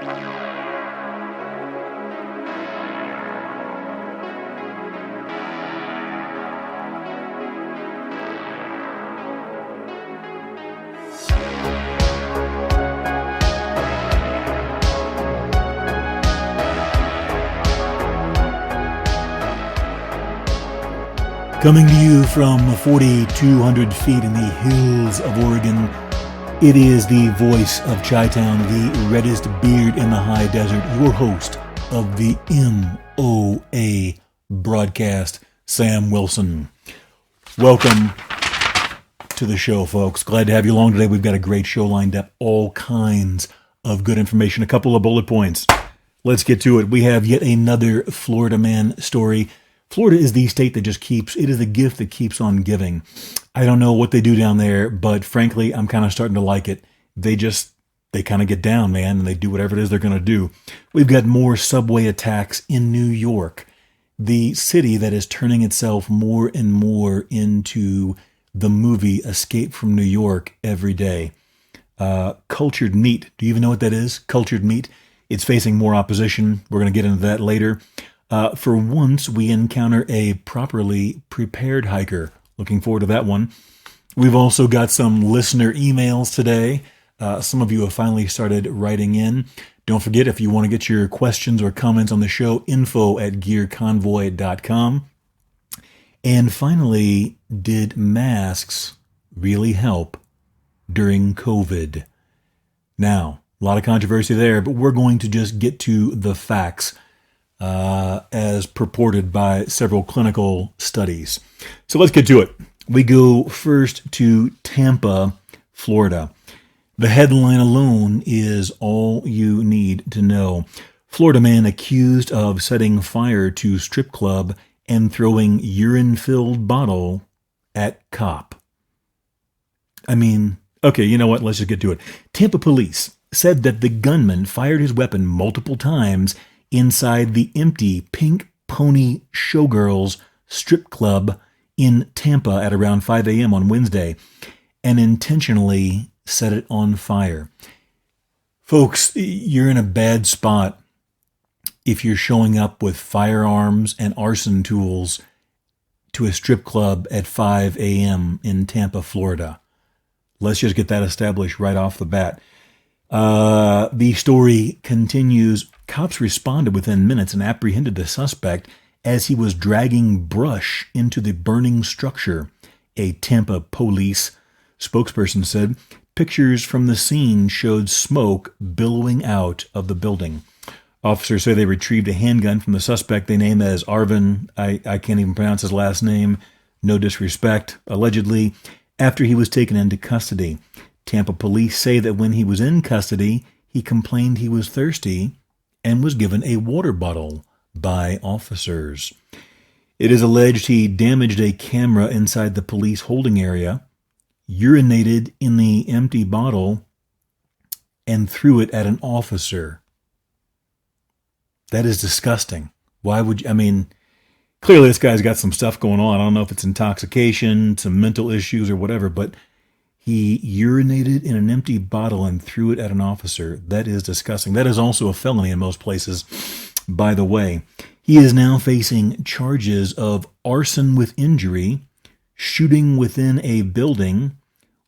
Coming to you from 4,200 feet in the hills of Oregon, it is the voice of Chi-Town, the reddest beard in the high desert, your host of the MOA Broadcast, Sam Wilson. Welcome to the show, folks. Glad to have you along today. We've got a great show lined up, all kinds of good information, a couple of bullet points. Let's get to it. We have yet another Florida man story. Florida is the state that just it is the gift that keeps on giving. I don't know what they do down there, but frankly, I'm kind of starting to like it. They kind of get down, man, and they do whatever it is they're going to do. We've got more subway attacks in New York, the city that is turning itself more and more into the movie Escape from New York every day. Cultured meat. Do you even know what that is? Cultured meat. It's facing more opposition. We're going to get into that later. For once, we encounter a properly prepared hiker. Looking forward to that one. We've also got some listener emails today. Some of you have finally started writing in. Don't forget, if you want to get your questions or comments on the show, info@gearconvoy.com. And finally, did masks really help during COVID? Now, a lot of controversy there, but we're going to just get to the facts. As purported by several clinical studies. So let's get to it. We go first to Tampa, Florida. The headline alone is all you need to know. Florida man accused of setting fire to strip club and throwing urine-filled bottle at cop. I mean, okay, you know what? Let's just get to it. Tampa police said that the gunman fired his weapon multiple times inside the empty Pink Pony Showgirls strip club in Tampa at around 5 a.m. on Wednesday and intentionally set it on fire. Folks, you're in a bad spot if you're showing up with firearms and arson tools to a strip club at 5 a.m. in Tampa, Florida. Let's just get that established right off the bat. The story continues. Cops responded within minutes and apprehended the suspect as he was dragging brush into the burning structure, a Tampa police spokesperson said. Pictures from the scene showed smoke billowing out of the building. Officers say they retrieved a handgun from the suspect they name as Arvin. I can't even pronounce his last name. No disrespect. Allegedly, after he was taken into custody. Tampa police say that when he was in custody, he complained he was thirsty and was given a water bottle by officers. It is alleged he damaged a camera inside the police holding area, urinated in the empty bottle, and threw it at an officer. That is disgusting. Why would you? I mean, clearly this guy's got some stuff going on. I don't know if it's intoxication, some mental issues or whatever, but he urinated in an empty bottle and threw it at an officer. That is disgusting. That is also a felony in most places, by the way. He is now facing charges of arson with injury, shooting within a building,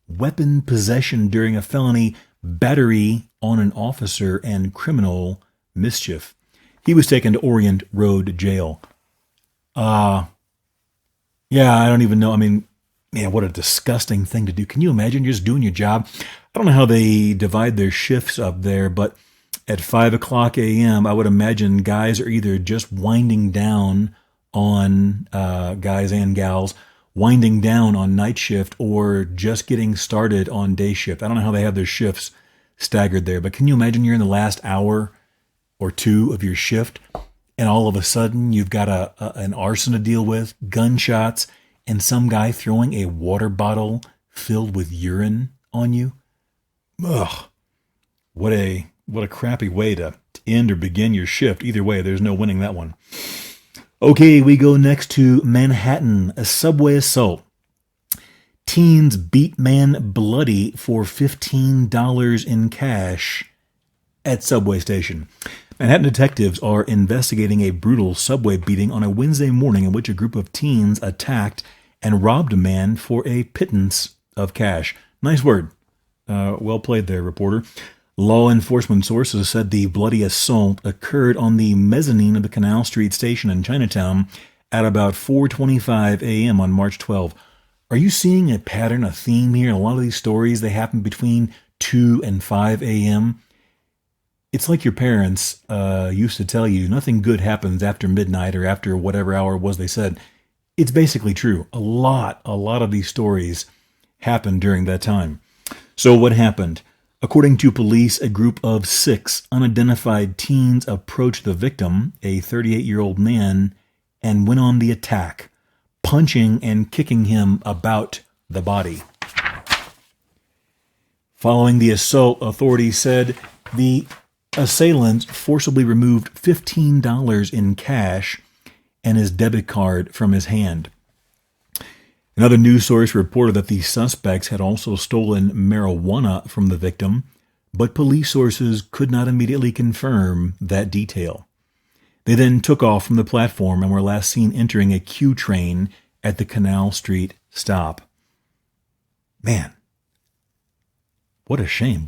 weapon possession during a felony, battery on an officer, and criminal mischief. He was taken to Orient Road Jail. Yeah, I don't even know. I mean, man, what a disgusting thing to do. Can you imagine? You're just doing your job. I don't know how they divide their shifts up there, but at 5 o'clock a.m., I would imagine guys are either just winding down on, guys and gals, winding down on night shift or just getting started on day shift. I don't know how they have their shifts staggered there, but can you imagine you're in the last hour or two of your shift and all of a sudden you've got an arson to deal with, gunshots, and some guy throwing a water bottle filled with urine on you? Ugh. What a crappy way to end or begin your shift. Either way, there's no winning that one. Okay, we go next to Manhattan, a subway assault. Teens beat man bloody for $15 in cash at subway station. Manhattan detectives are investigating a brutal subway beating on a Wednesday morning in which a group of teens attacked and robbed a man for a pittance of cash. Nice word. Well played there, reporter. Law enforcement sources said the bloody assault occurred on the mezzanine of the Canal Street station in Chinatown at about 4:25 a.m. on March 12. Are you seeing a pattern, a theme here? A lot of these stories, they happen between 2 and 5 a.m. It's like your parents used to tell you, nothing good happens after midnight or after whatever hour it was they said. It's basically true. A lot of these stories happened during that time. So what happened? According to police, a group of 6 unidentified teens approached the victim, a 38-year-old man, and went on the attack, punching and kicking him about the body. Following the assault, authorities said the assailants forcibly removed $15 in cash and his debit card from his hand. Another news source reported that the suspects had also stolen marijuana from the victim, but police sources could not immediately confirm that detail. They then took off from the platform and were last seen entering a Q train at the Canal Street stop. Man, what a shame.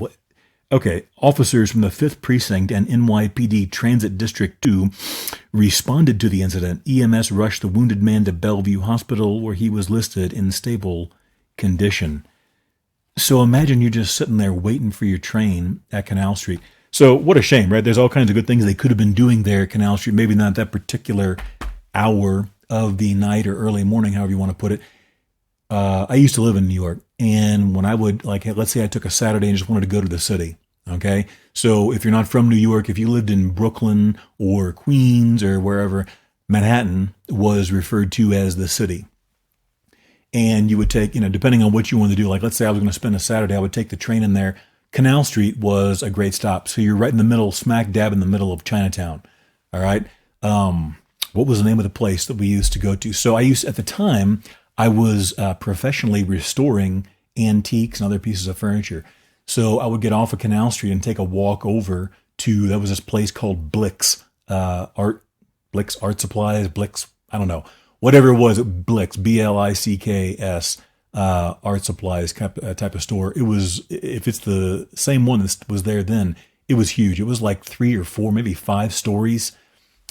Okay, officers from the 5th Precinct and NYPD Transit District 2 responded to the incident. EMS rushed the wounded man to Bellevue Hospital, where he was listed in stable condition. So imagine you're just sitting there waiting for your train at Canal Street. So what a shame, right? There's all kinds of good things they could have been doing there at Canal Street, maybe not that particular hour of the night or early morning, however you want to put it. I used to live in New York, and when I would, let's say I took a Saturday and just wanted to go to the city, okay? So if you're not from New York, if you lived in Brooklyn or Queens or wherever, Manhattan was referred to as the city. And you would take, depending on what you wanted to do, let's say I was going to spend a Saturday, I would take the train in there. Canal Street was a great stop. So you're right in the middle, smack dab in the middle of Chinatown, all right? What was the name of the place that we used to go to? So at the time, I was professionally restoring antiques and other pieces of furniture. So I would get off of Canal Street and take a walk over to, there was this place called Blick's Art Supplies, Blick's, I don't know, whatever it was, Blick's, Blicks, Art Supplies type of store. It was, if it's the same one that was there then, it was huge. It was like 3 or 4, maybe 5 stories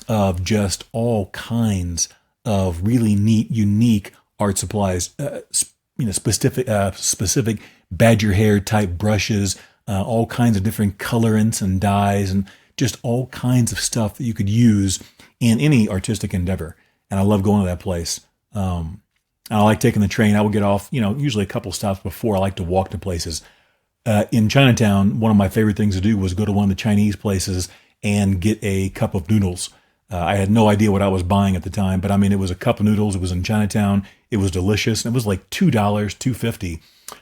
of just all kinds of really neat, unique art supplies, specific badger hair type brushes, all kinds of different colorants and dyes, and just all kinds of stuff that you could use in any artistic endeavor. And I love going to that place. I like taking the train. I would get off, usually a couple stops before. I like to walk to places. In Chinatown, one of my favorite things to do was go to one of the Chinese places and get a cup of noodles. I had no idea what I was buying at the time, but it was a cup of noodles. It was in Chinatown. It was delicious. And it was like $2, $2.50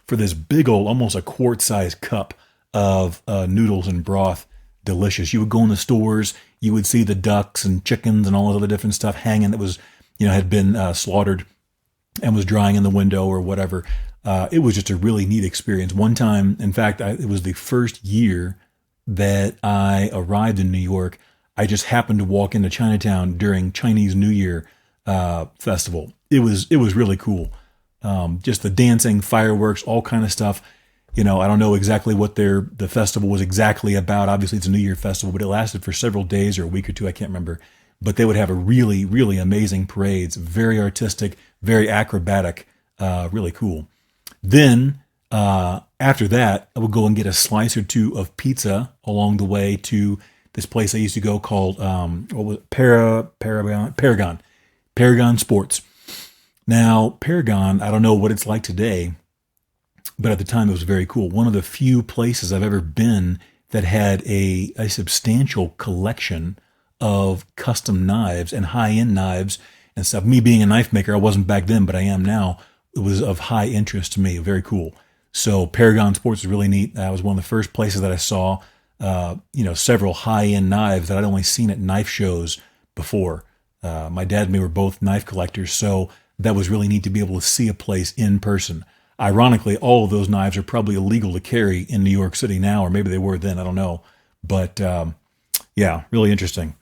for this big old, almost a quart-sized cup of noodles and broth. Delicious. You would go in the stores, you would see the ducks and chickens and all this other different stuff hanging that was, had been slaughtered and was drying in the window or whatever. It was just a really neat experience. One time, in fact, it was the first year that I arrived in New York. I just happened to walk into Chinatown during Chinese New Year festival. It was really cool. Just the dancing, fireworks, all kind of stuff. I don't know exactly what the festival was exactly about. Obviously, it's a New Year festival, but it lasted for several days or a week or two. I can't remember. But they would have a really, really amazing parades. Very artistic, very acrobatic, really cool. Then, after that, I would go and get a slice or two of pizza along the way to this place I used to go called Paragon Sports. Now, Paragon, I don't know what it's like today, but at the time it was very cool. One of the few places I've ever been that had a substantial collection of custom knives and high-end knives and stuff. Me being a knife maker, I wasn't back then, but I am now. It was of high interest to me. Very cool. So Paragon Sports is really neat. That was one of the first places that I saw several high-end knives that I'd only seen at knife shows before. My dad and me were both knife collectors, so that was really neat to be able to see a place in person. Ironically, all of those knives are probably illegal to carry in New York City now, or maybe they were then, I don't know. But yeah, really interesting.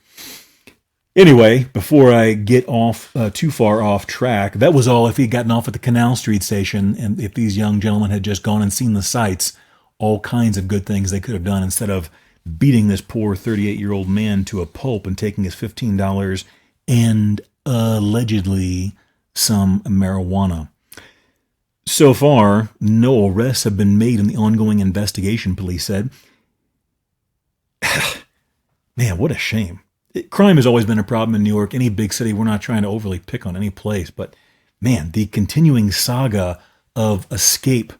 Anyway, before I get off too far off track, that was all if he'd gotten off at the Canal Street station and if these young gentlemen had just gone and seen the sights, all kinds of good things they could have done instead of beating this poor 38-year-old man to a pulp and taking his $15 and allegedly some marijuana. So far, no arrests have been made in the ongoing investigation, police said. Man, what a shame. Crime has always been a problem in New York, any big city. We're not trying to overly pick on any place, but man, the continuing saga of Escape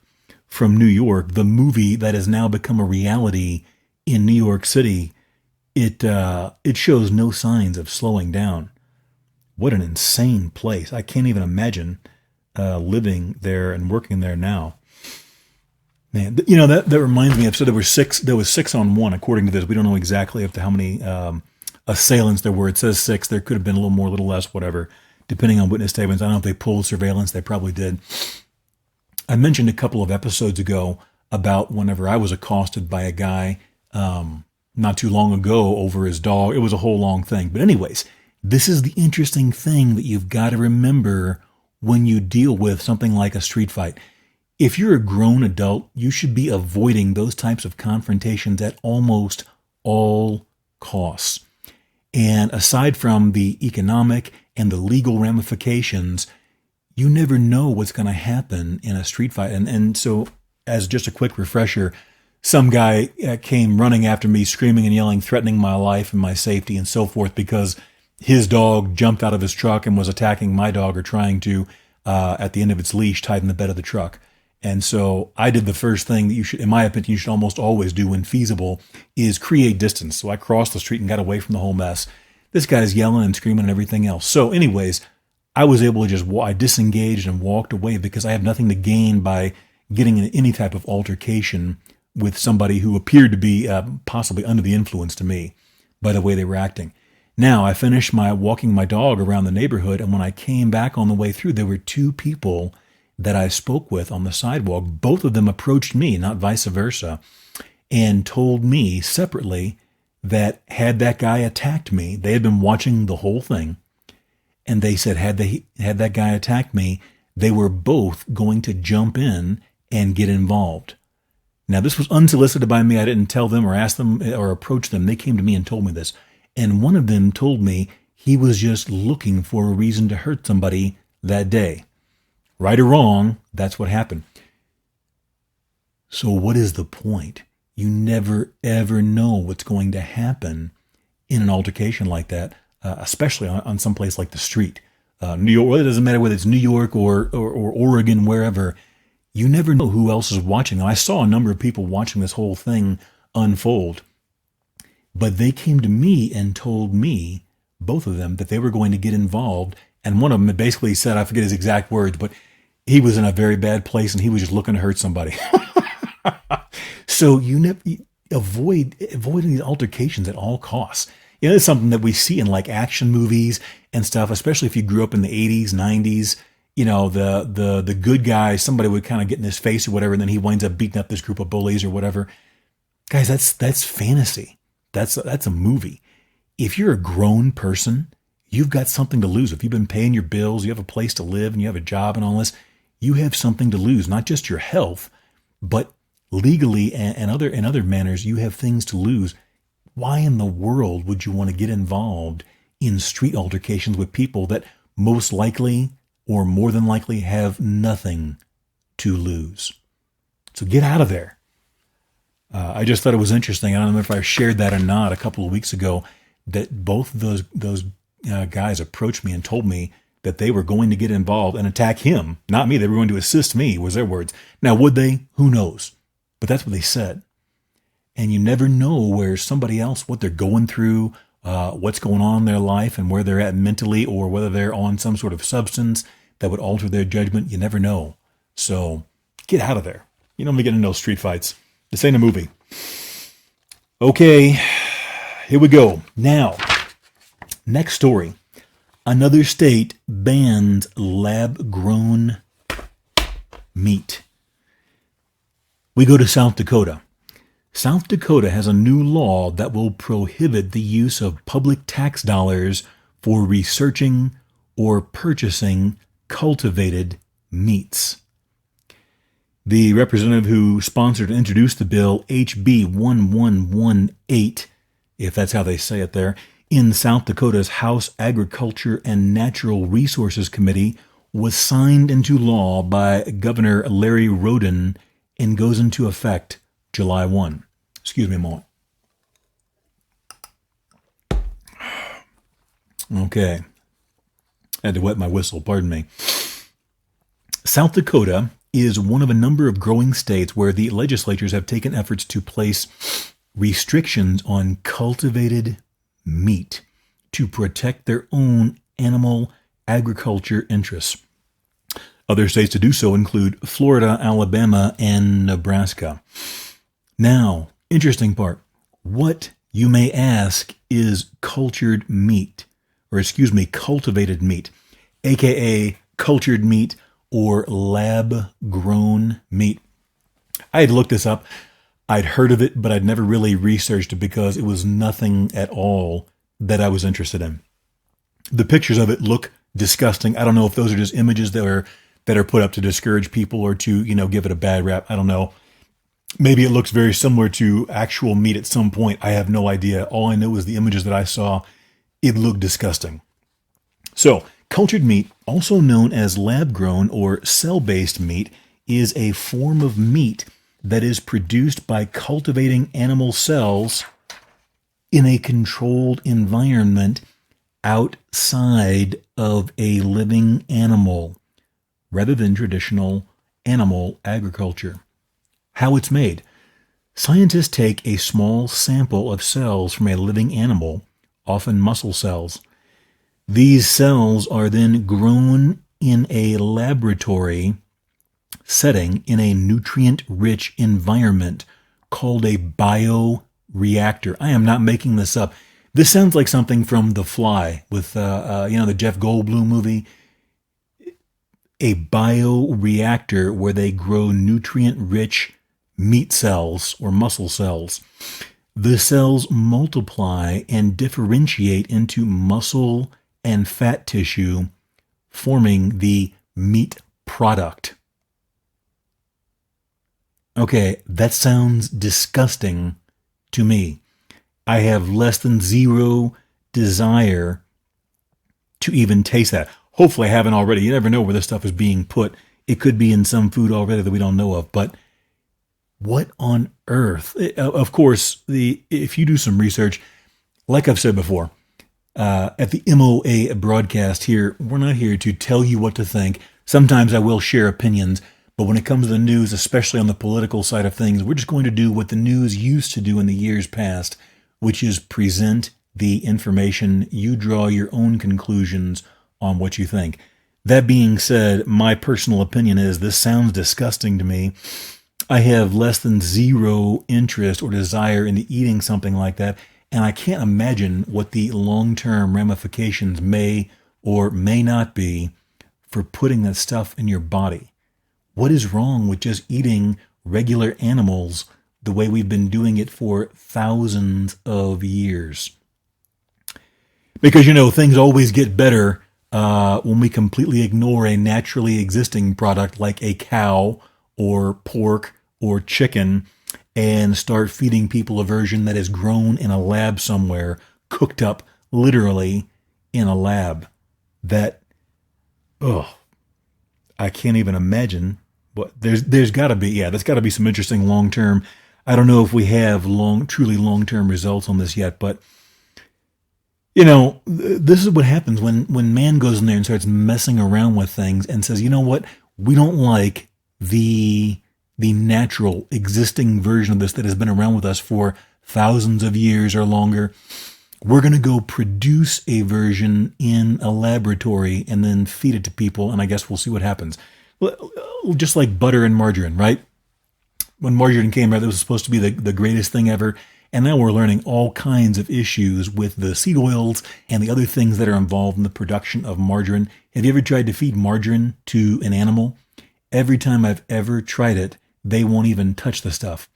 from New York, the movie that has now become a reality in New York City, it shows no signs of slowing down. What an insane place. I can't even imagine living there and working there now. Man, that reminds me. I've said there was six on one, according to this. We don't know exactly up to how many assailants there were. It says 6. There could have been a little more, a little less, whatever, depending on witness statements. I don't know if they pulled surveillance. They probably did. I mentioned a couple of episodes ago about whenever I was accosted by a guy not too long ago over his dog. It was a whole long thing. But anyways, this is the interesting thing that you've got to remember when you deal with something like a street fight. If you're a grown adult, you should be avoiding those types of confrontations at almost all costs. And aside from the economic and the legal ramifications, you never know what's going to happen in a street fight. And so, as just a quick refresher, some guy came running after me, screaming and yelling, threatening my life and my safety and so forth, because his dog jumped out of his truck and was attacking my dog, or trying to, at the end of its leash tied in the bed of the truck. And so I did the first thing that you should, in my opinion, you should almost always do when feasible, is create distance. So I crossed the street and got away from the whole mess. This guy's yelling and screaming and everything else. So anyways, I was able to I disengaged and walked away because I have nothing to gain by getting in any type of altercation with somebody who appeared to be possibly under the influence to me by the way they were acting. Now, I finished walking my dog around the neighborhood, and when I came back on the way through, there were 2 people that I spoke with on the sidewalk. Both of them approached me, not vice versa, and told me separately that had that guy attacked me, they had been watching the whole thing, and they said had that guy attacked me, they were both going to jump in and get involved. Now, this was unsolicited by me. I didn't tell them or ask them or approach them. They came to me and told me this. And one of them told me he was just looking for a reason to hurt somebody that day. Right or wrong, that's what happened. So what is the point? You never, ever know what's going to happen in an altercation like that, especially on some place like the street. New York, well, it doesn't matter whether it's New York or Oregon, wherever. You never know who else is watching. Now, I saw a number of people watching this whole thing unfold, but they came to me and told me, both of them, that they were going to get involved. And one of them basically said, I forget his exact words, but he was in a very bad place and he was just looking to hurt somebody. So you avoid these altercations at all costs. It's something that we see in like action movies and stuff, especially if you grew up in the 80s, 90s. The good guy, somebody would kind of get in his face or whatever, and then he winds up beating up this group of bullies or whatever. Guys, that's fantasy. That's a movie. If you're a grown person, you've got something to lose. If you've been paying your bills, you have a place to live, and you have a job and all this, you have something to lose. Not just your health, but legally and other manners, you have things to lose. Why in the world would you want to get involved in street altercations with people that most likely or more than likely have nothing to lose? So get out of there. I just thought it was interesting. I don't know if I shared that or not a couple of weeks ago, that both of those guys approached me and told me that they were going to get involved and attack him, not me. They were going to assist me, was their words. Now, would they? Who knows? But that's what they said. And you never know where somebody else, what they're going through, what's going on in their life and where they're at mentally, or whether they're on some sort of substance that would alter their judgment. You never know. So get out of there. You don't want to get into no street fights. This ain't a movie. Okay, here we go. Now, next story. Another state bans lab-grown meat. We go to South Dakota. South Dakota has a new law that will prohibit the use of public tax dollars for researching or purchasing cultivated meats. The representative who sponsored and introduced the bill, HB 1118, if that's how they say it there, in South Dakota's House Agriculture and Natural Resources Committee, was signed into law by Governor Larry Roden and goes into effect July 1. Excuse me a moment. Okay. I had to wet my whistle, pardon me. South Dakota is one of a number of growing states where the legislatures have taken efforts to place restrictions on cultivated meat to protect their own animal agriculture interests. Other states to do so include Florida, Alabama, and Nebraska. Now, interesting part. What, you may ask, is cultured meat? Cultivated meat, aka cultured meat or lab-grown meat. I had looked this up. I'd heard of it, but I'd never really researched it because it was nothing at all that I was interested in. The pictures of it look disgusting. I don't know if those are just images that are put up to discourage people or to, give it a bad rap. I don't know. Maybe it looks very similar to actual meat at some point. I have no idea. All I know is the images that I saw, it looked disgusting. So, cultured meat, also known as lab-grown or cell-based meat, is a form of meat that is produced by cultivating animal cells in a controlled environment outside of a living animal, rather than traditional animal agriculture. How it's made. Scientists take a small sample of cells from a living animal, often muscle cells. These cells are then grown in a laboratory setting in a nutrient-rich environment called a bioreactor. I am not making this up. This sounds like something from The Fly with, the Jeff Goldblum movie. A bioreactor where they grow nutrient-rich meat cells or muscle cells. The cells multiply and differentiate into muscle and fat tissue, forming the meat product. Okay, that sounds disgusting to me. I have less than zero desire to even taste that. Hopefully I haven't already. You never know where this stuff is being put. It could be in some food already that we don't know of, but what on earth? Of course, if you do some research, like I've said before, at the MOA Broadcast here, we're not here to tell you what to think. Sometimes I will share opinions, but when it comes to the news, especially on the political side of things, we're just going to do what the news used to do in the years past, which is present the information. You draw your own conclusions on what you think. That being said, my personal opinion is this sounds disgusting to me. I have less than zero interest or desire into eating something like that, and I can't imagine what the long-term ramifications may or may not be for putting that stuff in your body. What is wrong with just eating regular animals the way we've been doing it for thousands of years? Because, things always get better when we completely ignore a naturally existing product like a cow or pork or chicken and start feeding people a version that is grown in a lab somewhere, cooked up literally in a lab. I can't even imagine. But there's got to be some interesting long-term. I don't know if we have truly long-term results on this yet, but this is what happens when man goes in there and starts messing around with things and says, you know what, we don't like the natural existing version of this that has been around with us for thousands of years or longer. We're going to go produce a version in a laboratory and then feed it to people, and I guess we'll see what happens. Just like butter and margarine, right? When margarine came out, it was supposed to be the greatest thing ever. And now we're learning all kinds of issues with the seed oils and the other things that are involved in the production of margarine. Have you ever tried to feed margarine to an animal? Every time I've ever tried it, they won't even touch the stuff.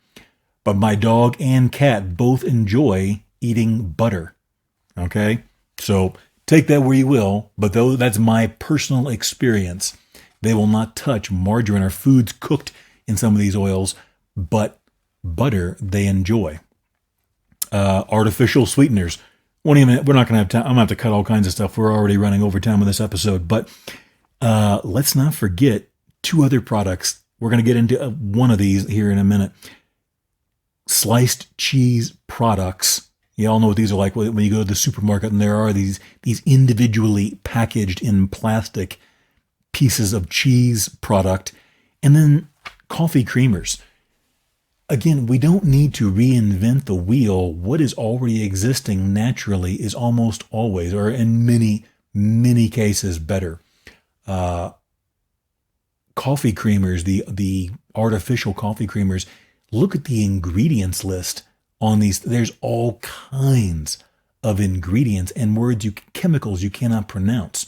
but my dog and cat both enjoy eating butter. Okay? So take that where you will, but that's my personal experience. They will not touch margarine or foods cooked in some of these oils, but butter they enjoy. Artificial sweeteners. We're not going to have time. I'm going to have to cut all kinds of stuff. We're already running over time with this episode, but let's not forget 2 other products. We're going to get into one of these here in a minute. Sliced cheese products. You all know what these are like when you go to the supermarket and there are these individually packaged in plastic pieces of cheese product. And then coffee creamers. Again, we don't need to reinvent the wheel. What is already existing naturally is almost always, or in many, many cases, better. Coffee creamers, the artificial coffee creamers, look at the ingredients list on these. There's all kinds of ingredients and chemicals you cannot pronounce.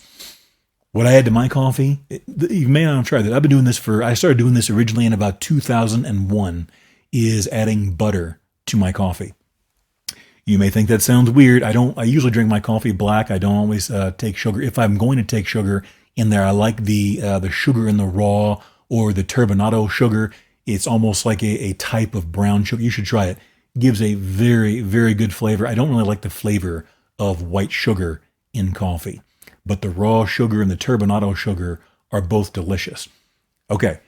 What I add to my coffee, you may not have tried that. I started doing this originally in about 2001, is adding butter to my coffee. You may think that sounds weird. I usually drink my coffee black. I don't always take sugar. If I'm going to take sugar in there, I like the sugar in the raw or the turbinado sugar. It's almost like a type of brown sugar. You should try it. It gives a very, very good flavor. I don't really like the flavor of white sugar in coffee, but the raw sugar and the turbinado sugar are both delicious. Okay.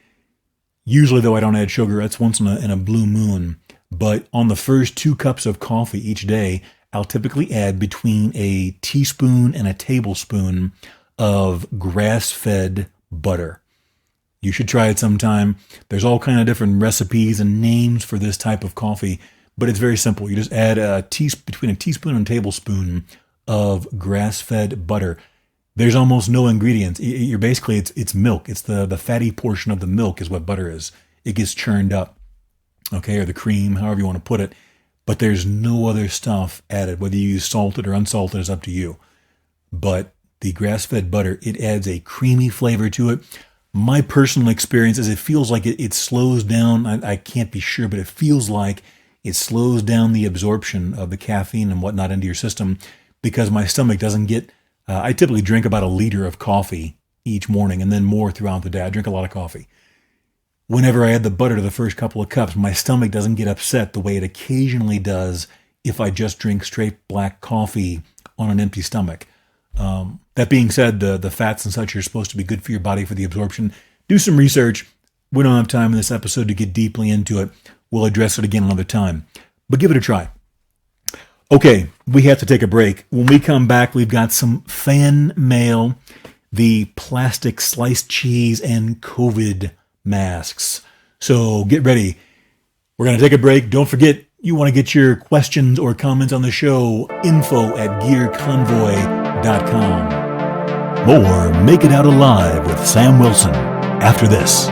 Usually, though, I don't add sugar. That's once in a blue moon. But on the first 2 cups of coffee each day, I'll typically add between a teaspoon and a tablespoon of grass-fed butter. You should try it sometime. There's all kind of different recipes and names for this type of coffee, but it's very simple. You just add between a teaspoon and a tablespoon of grass-fed butter. There's almost no ingredients. You're basically, it's milk. It's the fatty portion of the milk is what butter is. It gets churned up, okay, or the cream, however you want to put it. But there's no other stuff added. Whether you use salted or unsalted is up to you. But the grass-fed butter, it adds a creamy flavor to it. My personal experience is it feels like it slows down. I can't be sure, but it feels like it slows down the absorption of the caffeine and whatnot into your system because my stomach doesn't get... I typically drink about a liter of coffee each morning and then more throughout the day. I drink a lot of coffee. Whenever I add the butter to the first couple of cups, my stomach doesn't get upset the way it occasionally does if I just drink straight black coffee on an empty stomach. That being said, the fats and such are supposed to be good for your body for the absorption. Do some research. We don't have time in this episode to get deeply into it. We'll address it again another time. But give it a try. Okay, we have to take a break. When we come back, we've got some fan mail, the plastic sliced cheese and COVID masks. So get ready. We're going to take a break. Don't forget, you want to get your questions or comments on the show, info@gearconvoy.com. More Make It Out Alive with Sam Wilson after this.